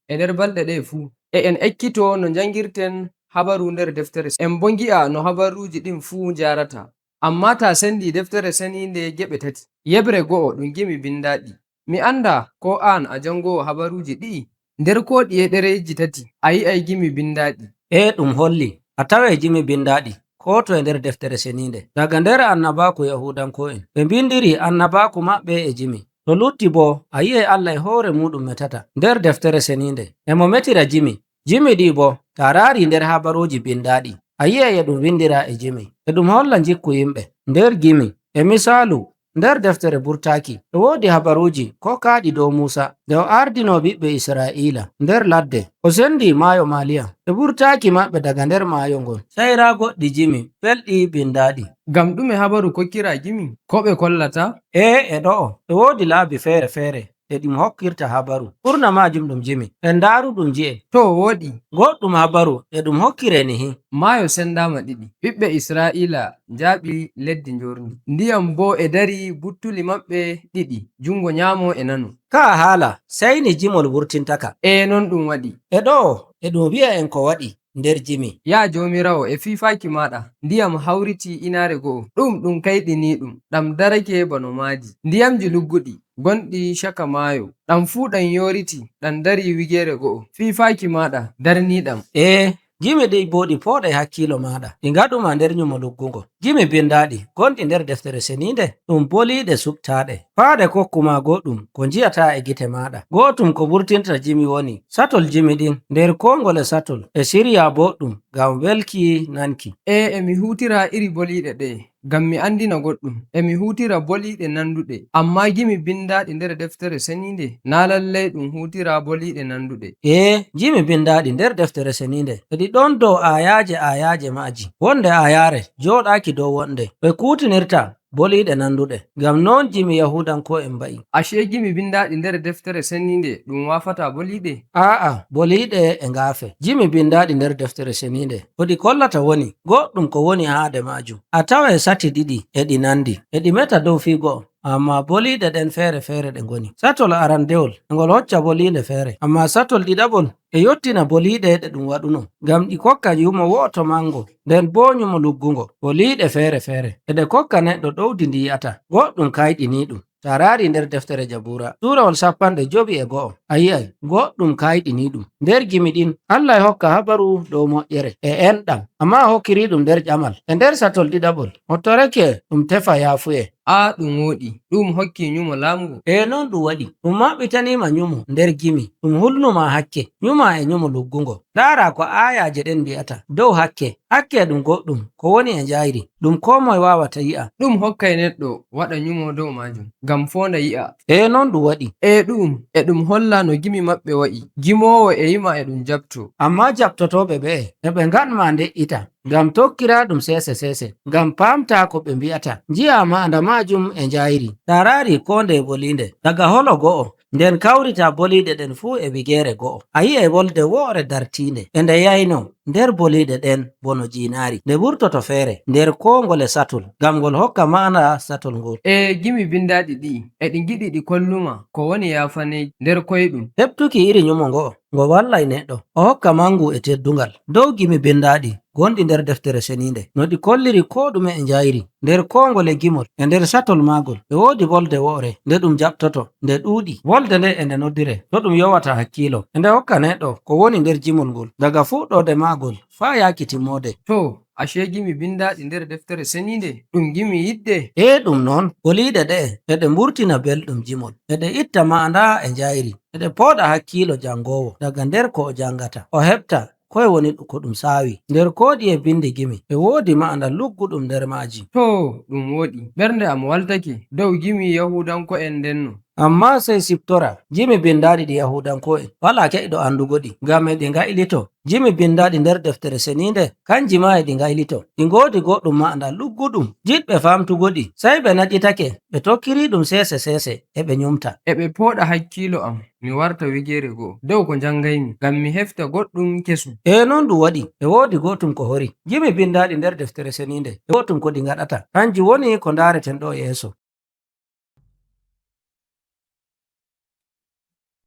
e nder balɗe ɗe fuu, en ekkito no jangirten habaru nder deftere, en bo gi'a no habaruji ɗin fuu jarata. Amma ta sendi deftere seninde geɓe tati. Yebre go'o ɗum gimi bindaɗi. Mi anda ko an a jangowo habaruji ɗi, nder ko ɗiye ɗereji tati a yi'ai gimi bindaɗi. ɗum holli a tawe gimi bindaɗi ko to e nder deftere seninde. Daga nder annabaku yahudanko'en ɓe bindiri annabaku maɓɓe e jimi. To lutti bo a yi'ai Allah e hoore muɗum metata nder deftere seninde emo metira jimi. Jimi ɗi bo ta rari nder habaruji bindaɗi a yi'ai e ɗum windira e jimi, e ɗum holla jikku yimɓe nder gimi. E misalu nder deftere burtaki e wodi habaruji ko kaɗi dow Musa nde o ardino ɓiɓɓe Isra'ila nder ladde o sendi maayo Maliya e burtaki maɓɓe daga nder maayo ngon, sai ra goɗɗi jimi belɗi bindaɗi. Gam ɗume habaru kokkira gimi ko ɓe kollata? E ɗo'o e wodi laabi fere fere e ɗum hokkirta habaru, ɓurna majum ɗum jimi. En daru ɗum ji'e to woɗi goɗɗum habaru e ɗum hokkire nihi. Maayo sendama ɗiɗi, ɓiɓɓe Isra'ila jaaɓi leddi njorndi, ndiyam bo e dari buttuli maɓɓe ɗiɗi, jungo nyamo e nano. Ka haala sai ni jimol wurtintaka. Non ɗum waɗi. E ɗo'o e ɗum wi'a en ko waɗi nder jimi. Ya jomirawo e fifaki maɗa ndiyam hawriti inare go'o, ɗum kayɗini ɗum ɗam darake bano maadi. Ndiyamji lugguɗi gonɗi shaka maayo ɗam fu ɗam yoriti ɗam dari wigere go'o, fifaki maɗa darniɗam. Gimi ɗi bo ɗi poɗai hakkilo maɗa, ɗi ngaɗuma nder nyumo luggungo. Gimi bindaɗi gonɗi nder deftere seninde ɗum boliɗe subtaɗe, faaɗe kokkuma goɗɗum ko jiyata e gite maɗa. Gotum ko burtinta jimi woni satol jimi ɗin nder kongole satol e shirya boɗɗum ngam welki nanki. Mi hutira iri boliɗe ɗe ngam mi andina goɗɗum, mi hutira boliɗe nanduɗe. Amma gimi bindaɗi nder deftere seninde na lallai ɗum hutira boliɗe nanduɗe. Gimi bindaɗi nder deftere seninde ɗi ɗon dow ayaje maji. Wonde ayare joɗaki dow wonde ɓe kutinirta boliɗe nanduɗe, ngam non jimi yahudanko'en mba'i. Ashe gimi bindaɗi nder deftere seninde ɗum wafata boliɗe? A'a, boliɗe e ngafe. Jimi bindaɗi nder deftere seninde ko ɗi kollata woni goɗɗum ko woni haade majum. A tawa sati ɗiɗi e ɗi nandi e ɗi meta dow figo, amma boliɗe ɗen fere fere ɗe ngoni. Satol arandewol ngol hocca boliɗe fere, amma satol ɗiɗaɓol e yottina boliɗe ɗe ɗum waɗuno, ngam ɗi kokka yumo wo'oto mango nden bo nyumo luggungo. Boliɗe fere fere e ɗe kokka neɗɗo ɗowdi ndi yi'ata goɗɗum kayɗini ɗum. Ta rari nder deftere Jabura surawol 51 a yi'ai goɗɗum kayɗini ɗum. Nder gimi ɗin Allah e hokka habaru dow moƴƴere e enɗam, amma hokkiri ɗum nder ƴamal. E nder satol ɗiɗaɓol hottoreke ɗum tefa yafuye. Ɗum woɗi ɗum hokki nyumo lamugo. Non ɗum waɗi ɗum maɓɓitanima nyumo nder gimi, ɗum hulnuma hakke nyuma e nyumo luggungo. Lara ko ayaje ɗen mbi'ata dow hakke ɗum goɗɗum ko woni e njayri ɗum ko moye wawata yi'a. Ɗum hokkay neɗɗo waɗa nyumo dow majum ngam fonda yi'a. Non ɗum waɗi. Ɗum holla no gimi maɓɓe wa'i. Gimowo e yima e ɗum jabto, amma jabtotoɓe ɓe e ɓe nganma nde'ita ngam tokkira ɗum sese ngam pamta ko ɓe mbi'ata. Jiya ma'anda majum e njayri. Tarari ko nde bolinde daga holo go'o nden kawrita boliɗe ɗen fuu e bigere go'o. A yi'ai wolde woore dartinde e nde yayno nder boliɗe ɗen bono jinari nde ɓurtoto fere nder kongole satol ngam ngol hokka ma'ana satol ngol. Gimi bindaɗi ɗi e ɗi giɗi ɗi kolluma ko woni yafane nder koyɗum. Heɓtuki iri nyumo ngo wallai neɗɗo o hokka mangu e teddungal. Dow gimi bindaɗi gonɗi nder deftere seninde no ɗi kolliri ko ɗume e njayri nder kongole gimol e nder satol magol e wodi wolde woore nde ɗum jaɓtoto nde ɗuuɗi. Wolde nde e nde noddire to ɗum yowata hakkilo e nde hokka neɗɗo ko woni nder jimol ngol daga fuɗɗode magol faa yaki timmode. Ashe gimi bindaɗi nder deftere seninde ɗum gimi yidde? Ɗum non boliɗe ɗe e ɗe mburtina belɗum jimol e ɗe itta ma'anda e njayri e ɗe pooɗa hakkilo jangowo daga nder ko o jangata o heɓta koye woni ko ɗum sawi. Nder koɗi e bindi gimi e wodi ma'ana lugguɗum nder maji. Ɗum woɗi ɓernde am waltake dow gimi yahudanko'en ndenno. Amma sai siptora jimi bindaɗi ɗi yahudanko'en wala keɗiɗo andugo ɗi ngam e ɗi ngaylito. Jimi bindaɗi nder deftere seninde kanji ma e ɗi ngaylito, ɗi ngodi goɗɗum ma'ana lugguɗum jiɗɓe famtugo ɗi sai ɓe naƴitake ɓe tokkiri ɗum sese e ɓe nyumta e ɓe pooɗa hakkilo am mi warta wigere go'o dow ko jangaymi ngam mi hefta goɗɗum kesum. Non ɗum waɗi e wodi gotum ko hori. Gimi bindaɗi nder deftere seninde e gotum ko ɗi ngaɗata kanji woni ko ndareten ɗo yeso.